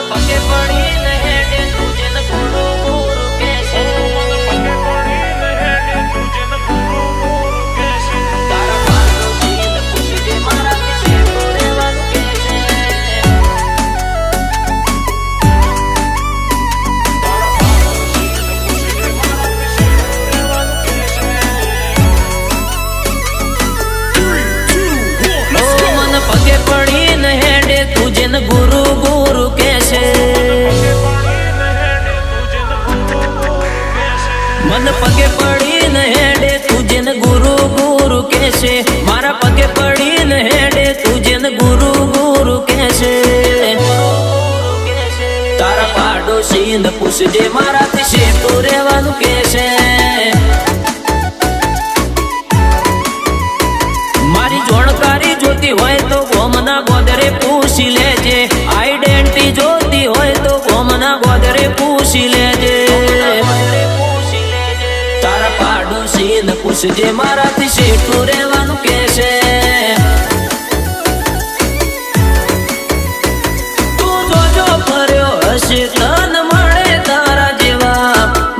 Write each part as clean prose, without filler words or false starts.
પગે પડીને હેડે તુજે ન ગુરુ ગુરુ કહેશે. તારા પાડોશીને પૂછજે મારાથી શેઠું રહેવાનું કહેશે. પગે પડીને હેડે તુજે ન ગુરુ ગુરુ કહેશે. મન પગે પડીને હેડે તુજે ન ગુરુ ગુરુ કહેશે. મારા પગે પડીને હેડે તુજે ન ગુરુ ગુરુ કહેશે. તારા પાડોશીને પૂછજે મારાથી શેઠું રહેવાનું કહેશે. મારી જોણકારી જોતી હોય તો ગોમના ગોદરે પૂછી લેજે. આઈડેન્ટિટી જોતી હોય તો ગોમના ગોદરે પૂછી લેજે. તારા પાડોશીને પૂછજે મારાથી શેઠું રહેવાનું કહેશે. તું જોજો ફર્યો હશે તન મળે તારા જેવા.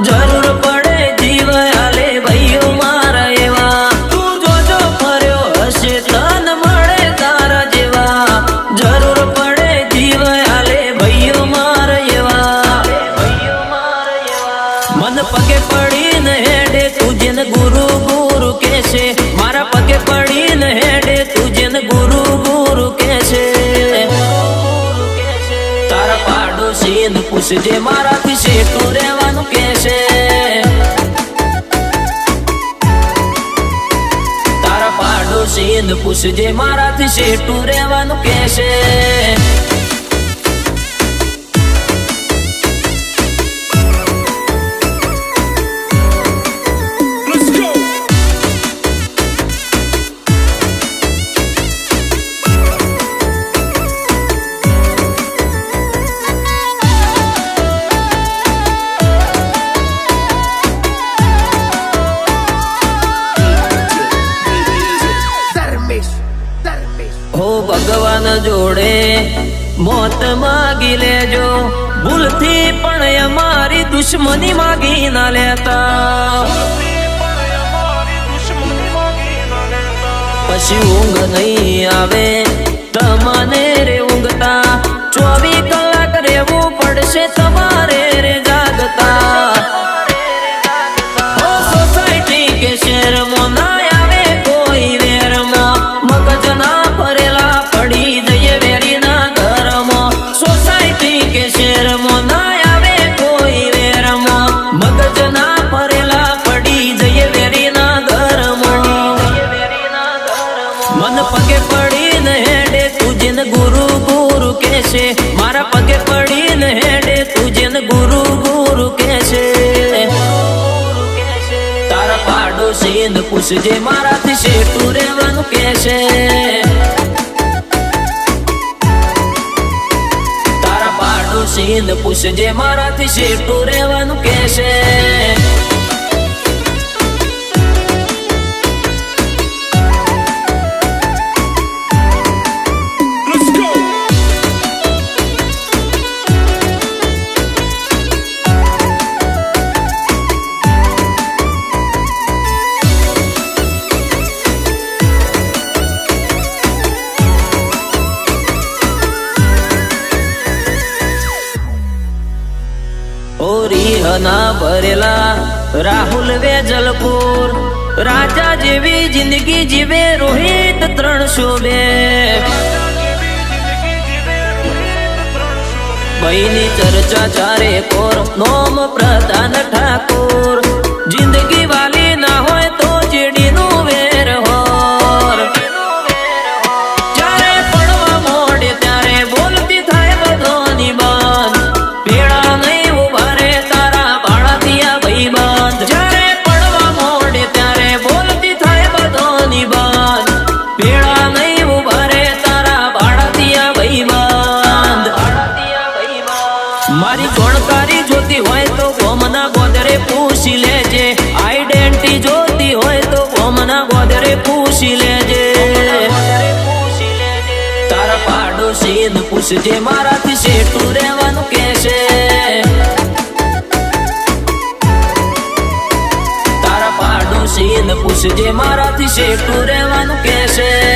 જરૂર પડે જીવ આલે ભાઈઓ મારા એવા. તું જોજો ફર્યો હશે તન મળે તારા જેવા. જરૂર પડે જીવ આલે ભાઈઓ મારા એવા. મન પગે પડીને હેડે તુજે ન ગુરુ ગુરુ કહેશે. મારા પગે પડીને હેડે તુજે ન ગુરુ ગુરુ કહેશે. તારા પાડોશીને પૂછજે મારાથી શેઠું રહેવાનું કહેશે. તારા પાડોશીને પૂછજે મારાથી શેઠું રહેવાનું કહેશે. હો ભગવાન જોડે મોત માગી લેજો. ભૂલથી પણ અમારી દુશ્મની માગી ના લેતા. પછી ઊંઘ નહીં આવે તમને રે ઊંઘતા. 24 કલાક રહેવું પડશે તમારે રે જાગતા. હો સોસાયટી કે શહેરમાં ના આવે કોઈ વેરમાં. મગજ ના ભરેલા પડી જઈએ વેરીના ઘરમાં. સોસાયટી કે શહેરમાં ના આવે કોઈ વેરમાં. મગજ ના ભરેલા પડી જઈએ વેરીના ઘરમાં. મન પગે પડીને હેડે તુજે ન ગુરુ ગુરુ કહેશે. મારા પગે પડીને હેડે તુજે ન ગુરુ ગુરુ કહેશે. તારા પાડોશીને પૂછજે મારાથી શેઠું રહેવાનું કહેશે. તારા પાડોશીને પૂછજે મારાથી શેઠું રહેવાનું કહેશે. રીહના ભરેલા રાહુલ વેજલપુર. રાજા જેવી જિંદગી જીવે રોહિત 302. ભાઈની ચર્ચા ચારે કોર નોમ પ્રધાન ઠાકોર. જિંદગી વાલી ના હોય તો જેડીનું વેર હોર. જ્યારે પડવા મોડે ત્યારે બોલતી થાય બધોની બાન. ભેળા નહીં ઉભા રે તારા ભાડાતિયા ભાઈબંધ. જ્યારે પડવા મોડે ત્યારે બોલતી થાય બધોની બાન. ભેળા નહીં ઉભા રે તારા ભાડાતિયા ભાઈબંધ. મારી જોણકારી જોતી હોય તો ગોમના ગોદરે પૂછી લેજે. આઈડેન્ટિટી જોતી હોય તો ગોમના ગોદરે પૂછી લેજે. તારા પાડોશીને પૂછજે મારાથી શેઠું રહેવાનું પૂછજે મારાથી શેઠું રહેવાનું કહેશે.